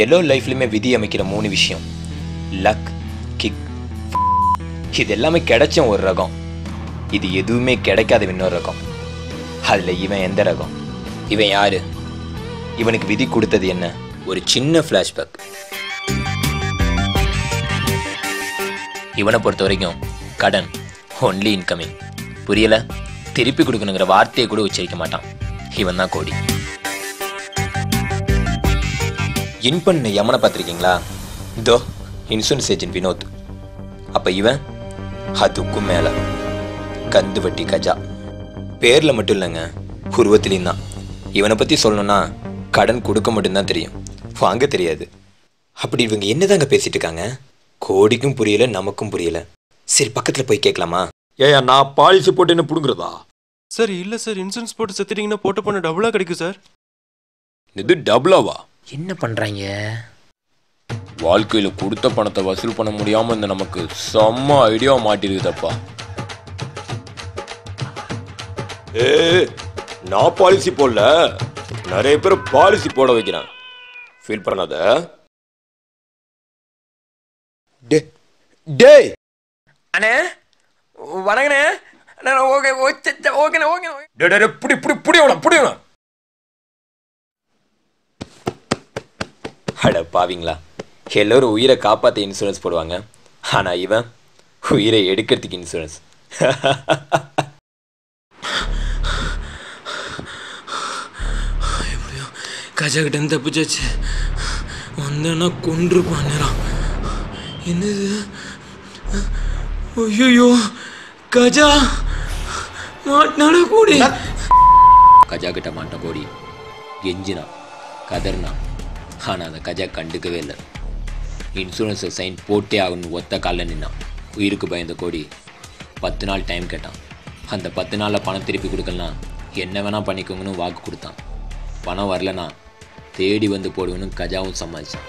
எல்லா லைஃப்லையுமே விதி அமைக்கிற 3 விஷயம்: லக், கிக். இது எல்லாமே கிடைச்ச ஒரு ரகம், இது எதுவுமே கிடைக்காத இன்னொரு ரகம். அதில் இவன் எந்த ரகம்? இவன் யாரு? இவனுக்கு விதி கொடுத்தது என்ன? ஒரு சின்ன ஃப்ளாஷ்பேக். இவனை பொறுத்த வரைக்கும் கடன் ஒன்லி இன்கமிங். புரியல? திருப்பி கொடுக்கணுங்கிற வார்த்தையை கூட உச்சரிக்க மாட்டான். இவன் தான் கோடி. இன் பண்ண யமனை பார்த்துருக்கீங்களா? இதோ இன்சூரன்ஸ் ஏஜென்ட் வினோத். அப்போ இவன் அதுக்கும் மேலே கந்து வட்டி கஜா. பேரில் மட்டும் இல்லைங்க, உருவத்திலையும் தான். இவனை பற்றி சொல்லணும்னா கடன் கொடுக்க மட்டும்தான் தெரியும், வாங்க தெரியாது. அப்படி இவங்க என்னதாங்க பேசிட்டு இருக்காங்க? கோடிக்கும் புரியல, நமக்கும் புரியல. சரி, பக்கத்தில் போய் கேட்கலாமா? ஏயா நான் பாலிசி போட்டு என்ன புடுங்குறதா? சார் இல்லை சார், இன்சூரன்ஸ் போட்டு செத்துட்டீங்கன்னா போட்ட பண்ண டபுளாக கிடைக்கும் சார். இது டபுளாவா? என்ன பண்ணுறாங்க? வாழ்க்கையில் கொடுத்த பணத்தை வசூல் பண்ண முடியாமல் இருந்த நமக்கு செம்ம ஐடியா மாட்டிருக்குதப்பா. நான் பாலிசி போடல, நிறைய பேர் பாலிசி போட வைக்கிறேன். ஃபீல் பண்ணாத. டேய் அண்ணே, வணங்கண்ணே. ஓகே ஓகேண்ணே ஓகே. புடி. அட பாவீங்களா, எல்லோரும் உயிரை காப்பாற்ற இன்சூரன்ஸ் போடுவாங்க, ஆனால் இவன் உயிரை எடுக்கிறதுக்கு இன்சூரன்ஸ். எப்படியோ கஜா கிட்ட தப்பிச்சாச்சு. வந்தேன்னா கொண்டிருப்பான் நேரம். என்னது? ஐயோ, கஜா மாட்டினால கூடி. கஜா கிட்ட மாட்ட கோடி கெஞ்சினா, கதர்னா, ஆனால் அந்த கஜா கண்டுக்கவே இல்லை. இன்சூரன்ஸை சைன் போட்டே ஆகணும்னு ஒத்த காலில் நின்னான். உயிருக்கு பயந்த கோடி 10 நாள் டைம் கேட்டான். அந்த 10 நாளில் பணம் திருப்பி கொடுக்கலாம், என்ன வேணால் பண்ணிக்கோங்கன்னு வாக்கு கொடுத்தான். பணம் வரலனா தேடி வந்து போடுவேன்னு கஜாவும் சமாளித்தான்.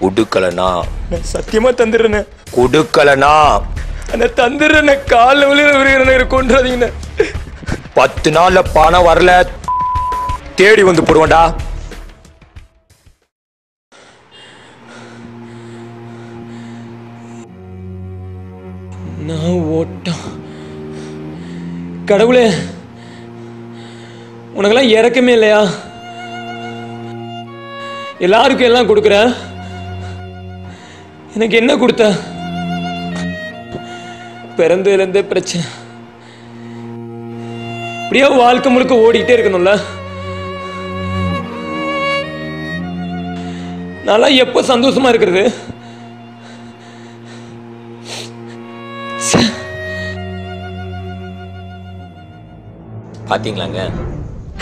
கொடுக்கலனா சத்தியமா தந்துடுறேன். கொடுக்கலனா அந்த தந்துடுறேன். காலில் விழுகிற கொண்டுறாதீங்கண்ணே. 10 நாளில் பணம் வரல, தேடி வந்து போடுவேன்டா. நான் ஓட்டம். கடவுளே, உனக்கெல்லாம் இறக்கமே இல்லையா? எல்லாருக்கும் எல்லாம் கொடுக்குற, எனக்கு என்ன கொடுத்த? பிறந்ததுலேருந்தே பிரச்சனை. இப்படியா வாழ்க்கை முழுக்க ஓடிக்கிட்டே இருக்கணும்ல? நல்லா எப்போ சந்தோஷமா இருக்கிறது? பார்த்தீங்களாங்க,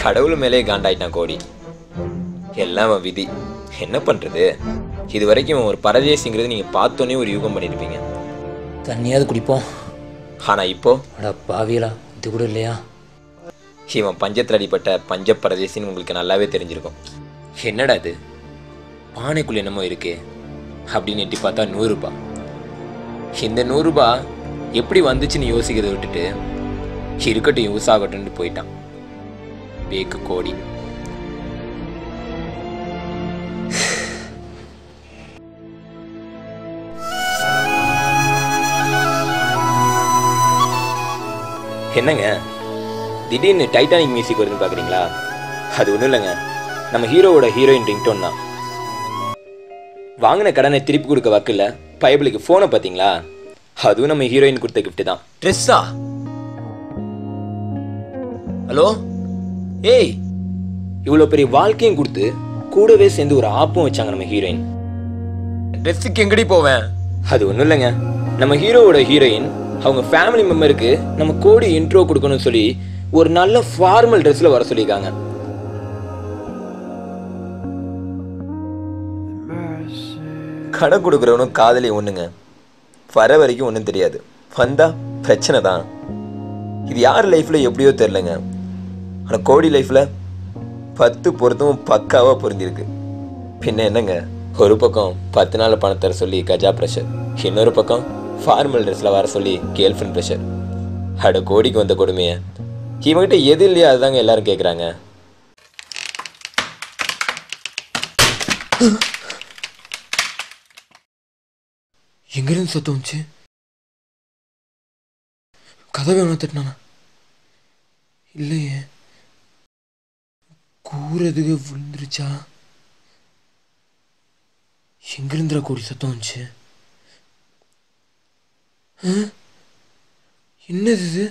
கடவுள் மேலே காண்டாயிட்டான் கோடி. எல்லாம் விதி, என்ன பண்ணுறது? இது வரைக்கும் ஒரு பரதேசிங்கிறது நீங்கள் பார்த்தோன்னே ஒரு யூகம் பண்ணியிருப்பீங்க. தண்ணியாவது குடிப்போம். ஆனால் இப்போ அட பாவியலா, இது கூட இல்லையா? இவன் பஞ்சத்தில் அடிப்பட்ட பஞ்ச பரதேசின்னு உங்களுக்கு நல்லாவே தெரிஞ்சிருக்கும். என்னடா இது, பானைக்குள்ள என்னமோ இருக்கு அப்படின்னு எட்டி பார்த்தா 100 ரூபாய். இந்த 100 ரூபாய் எப்படி வந்துச்சுன்னு யோசிக்கிறத விட்டுட்டு இருக்கட்டும் யூஸ் ஆகட்டும்னு போயிட்டான். பேக்கு கோடி. என்னங்க திடீர்னு டைட்டானிக் மியூசிக் வருதுன்னு பார்க்குறீங்களா? அது ஒன்றும் இல்லைங்க, நம்ம ஹீரோவோட ஹீரோயின் ரிங்டோன் தான். வாங்கின கடனை திருப்பி கொடுக்க வக்கில்ல பைபிளுக்கு ஃபோனை பார்த்தீங்களா? அதுவும் நம்ம ஹீரோயின் கொடுத்த கிஃப்ட் தான். ட்ரெஸ்ஸா? ஹலோ, ஏய், இவ்வளோ பெரிய வாழ்க்கையும் கொடுத்து கூடவே சேர்ந்து ஒரு ஆப்பும் வச்சாங்க நம்ம ஹீரோயின். ட்ரெஸ்ஸுக்கு எங்கடி போவேன்? அது ஒன்றும் இல்லைங்க, நம்ம ஹீரோவோட ஹீரோயின் அவங்க ஃபேமிலி மெம்பருக்கு நம்ம கோடி இன்ட்ரோ கொடுக்கணும்னு சொல்லி ஒரு நல்ல ஃபார்மல் ட்ரெஸ்ல வர சொல்லியிருக்காங்க. கடன் கொடுக்குறவனும் காதலி ஒண்ணுங்க, வர வரைக்கும் ஒன்றும் தெரியாது, வந்தா பிரச்சனை தான். இது யார் லைஃப்ல எப்படியோ தெரிலங்க, ஆனால் கோடி லைஃப்ல 10 பொருத்தமும் பக்காவா பொருந்திருக்கு. பின்ன என்னங்க, ஒரு பக்கம் 10 நாள் பணம் தர சொல்லி கஜா ப்ரெஷர், இன்னொரு பக்கம் ஃபார்மல் ட்ரெஸ்ல வர சொல்லி கேர்ள் ஃப்ரெண்ட் ப்ரெஷர். அட கோடிக்கு வந்த கொடுமைய இவங்கிட்ட எது இல்லையா அதுதாங்க எல்லாரும் கேட்குறாங்க. எங்கிருந்து சத்தம் வந்துச்சு? கதவை வேணா தட்டினானா? இல்லையே. கூறதுக்கு விழுந்துருச்சா? எங்கிருந்துடா கோடி சத்தம் வந்துச்சு? என்னது இது?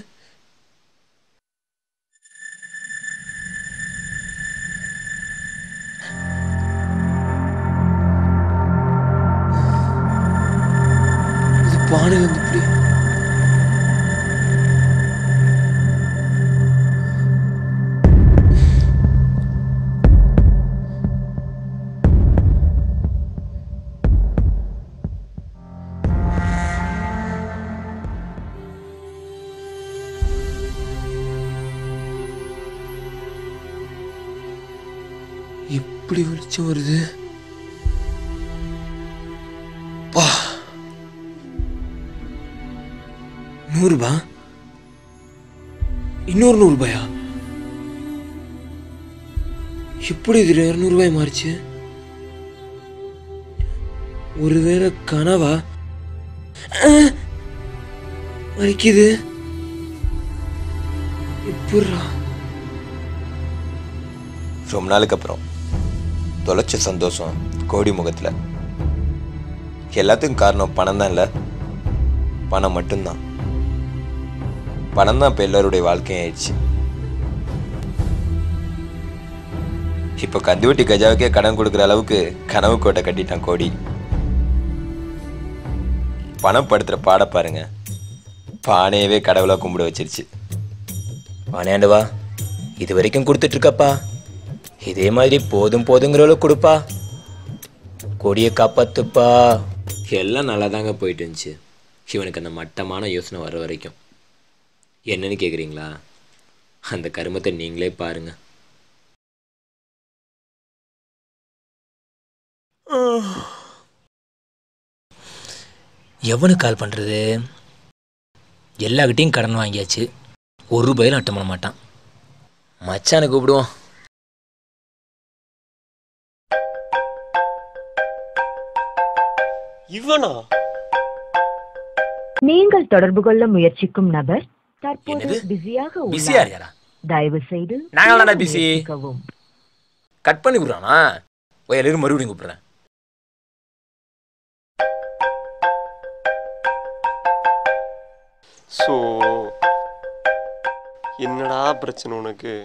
இது பானையில இருந்து இப்படி இப்படி வெளிச்சம் வருது. பா, 100 ரூபாய், இன்னொரு 100 ரூபாயா? எப்படி இது 200 ரூபாய் மாறிச்சு? ஒருவேளை கனவா? வலிக்குது. எப்படா? ரொம்ப நாளுக்கு அப்புறம் தொலைச்ச சந்தோஷம் கோடி முகத்தில். எல்லாத்துக்கும் காரணம் பணம் தான் இல்லை, பணம் மட்டும்தான். பணம் தான் இப்போ எல்லாருடைய வாழ்க்கையும் ஆயிடுச்சு. இப்போ கந்துவட்டி கஜாவுக்கே கடன் கொடுக்குற அளவுக்கு கனவு கோட்டை கட்டிட்டான் கோடி. பணம் படுத்துகிற பாட பாருங்க, பானையவே கடவுளாக கும்பிட வச்சிருச்சு. பானையாண்டவா, இது வரைக்கும் கொடுத்துட்ருக்கப்பா, இதே மாதிரி போதும் போதுங்கிறவளவு கொடுப்பா, கொடியை காப்பாத்துப்பா. எல்லாம் நல்லா தாங்க போயிட்டு இருந்துச்சு. இவனுக்கு அந்த மட்டமான யோசனை வர வரைக்கும். என்னன்னு கேட்குறீங்களா? அந்த கருமத்தை நீங்களே பாருங்க. எவனுக்கு கால் பண்ணுறது? எல்லாக்கிட்டையும் கடன் வாங்கியாச்சு, 1 ரூபாயிலும் அட்டம் பண்ண மாட்டான். மச்சானை கூப்பிடுவோம். இவனா? நீங்கள் தொடர்பு கொள்ள முயற்சிக்கும் நபர் தற்போது என்னது? பிஸியாக பிஸியா உள்ளார். இருக்காரா? தயவு செய்து நாங்களாடா பிஸி. முயற்சிக்கவும். கட் பண்ணி விடுறானா? போய் எல்லாரும் மறுபடியும் கூப்பிடுறேன். ஸோ என்னடா பிரச்சனை உனக்கு?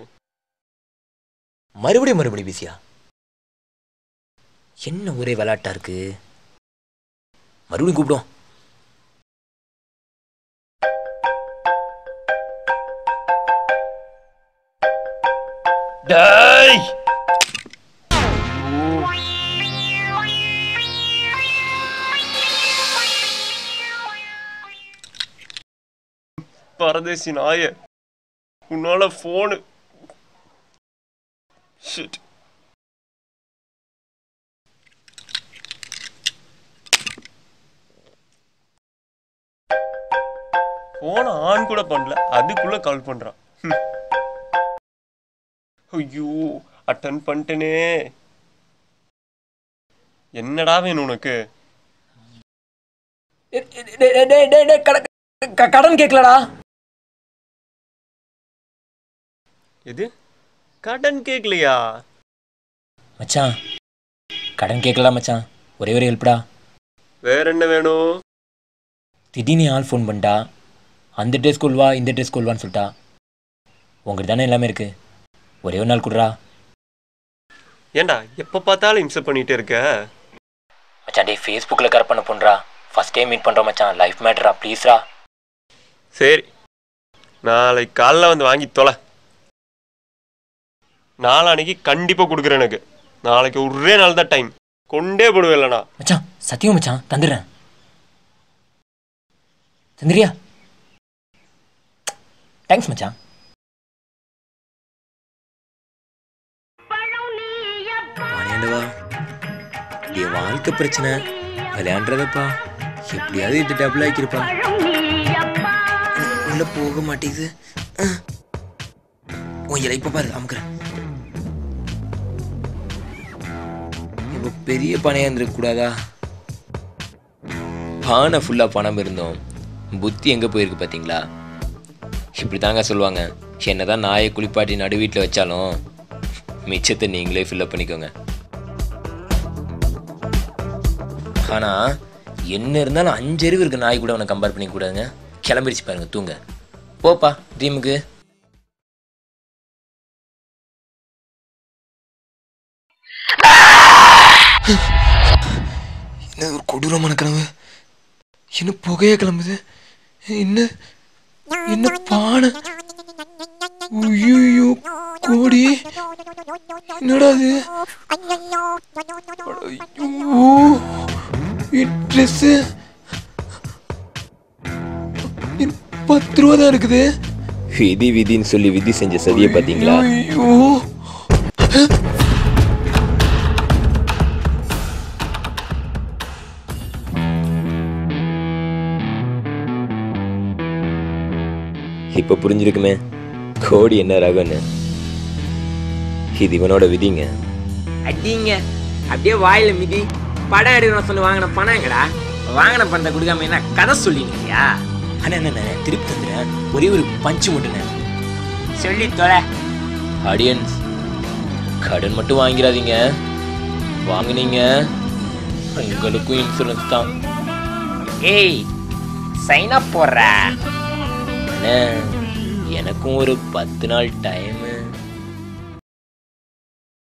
மறுபடியும் பிஸியா? என்ன ஒரே விளையாட்டா இருக்கு? மறுபடியும் கூப்பிடுவோம். டேய், பரதேசி நாய, உன்னால போனு ஷிட். போன ஆன் கூட பண்ணல, அதுக்குள்ள கால் பண்றான். ஐயோ, அட்டன் பண்ணிட்டேனே. என்னடா வேணும் உனக்கு? கடன் கேட்கலடா. எது? கடன் கேட்கலையா? மச்சான், கடன் கேட்கலாம் மச்சான், ஒரே ஒரு ஹெல்ப்டா. வேற என்ன வேணும்? திடீர்னு ஆள் ஃபோன் பண்ணிட்டா, அந்த டே ஸ்கூல் வா இந்த டே ஸ்கூல் வான்னு சொல்லிட்டா. உங்கள்கிட்ட தானே எல்லாமே இருக்கு, ஒரே ஒரு நாள் கொடுறா. ஏண்டா எப்ப பார்த்தாலும் இம்சை பண்ணிட்டே இருக்க? மச்சான், டே ஃபேஸ்புக்கில் கரெக்ட் பண்ண போன்றா. ஃபர்ஸ்ட் டைம் மீட் பண்ணுறோம் மச்சான், லைஃப் மேட்டரா, ப்ளீஸ்ரா. சரி, நாளைக்கு காலைல வந்து வாங்கி தொலை. நாளான்னைக்கு கண்டிப்பா கொடுக்குறேன். எனக்கு நாளைக்கு ஒரே நாள் தான் டைம், கொண்டே போடுவேன். இல்லைண்ணா மச்சான், சத்தியம் மச்சான், தந்துடுறேன். தந்துறியா? தேங்க்ஸ் மச்சான். பாண்டியாண்டவா, என் வாழ்க்கை பிரச்சனை விளையாண்டுறதப்பா, எப்படியாவது இது டபுள் ஆக்கிருப்பா. உள்ள போக மாட்டேங்குது. உன் இலை இப்ப பாரு அமுக்குறேன். இப்போ பெரிய பணையா இருந்திருக்க கூடாதா? பானை ஃபுல்லாக பணம் இருந்தோம், புத்தி எங்கே போயிருக்கு பார்த்தீங்களா? இப்படி தாங்க சொல்லுவாங்க, என்னதான் நாயை குளிப்பாட்டி நடு வீட்டில் வச்சாலும் மிச்சத்தை நீங்களே ஃபில்லப் பண்ணிக்கோங்க. ஆனால் என்ன இருந்தாலும் 5 அறிவு இருக்க நாய் கூட அவனை கம்பேர் பண்ணிக்கூடாதுங்க. கிளம்பிடுச்சு பாருங்க, தூங்க போப்பா ட்ரீமுக்கு. என்ன ஒரு கொடூரமான கனவு. என்ன புகையா கிளம்புது? என்ன என்ன பானை? ஐயோ கோடி, என்னடா அது? ட்ரெஸ் 10 ரூபா தான் இருக்குது. விதி விதின்னு சொல்லி விதி செஞ்ச சதியை பார்த்தீங்களா? ஐயோ இப்போ புரிஞ்சிருக்குமே கோடி என்ன ரகம்னு. இது இவனோட விதிங்க. அடிங்க அப்படியே வாயில மிதி. படம் எடுக்கணும் சொல்லி வாங்கின பணங்கடா, வாங்கின பணத்தை கொடுக்காம என்ன கதை சொல்லினியா? அண்ணா என்ன திருப்பி தந்துடுறேன், ஒரே ஒரு பஞ்சு மட்டுண்ணே. சொல்லி தொலை. ஆடியன்ஸ், கடன் மட்டும் வாங்கிடாதீங்க, வாங்கினீங்க உங்களுக்கும் இன்சூரன்ஸ் தான். ஏய் சைன் அப் போடுற. அண்ணே, எனக்கும் ஒரு 10 நாள் டைமு.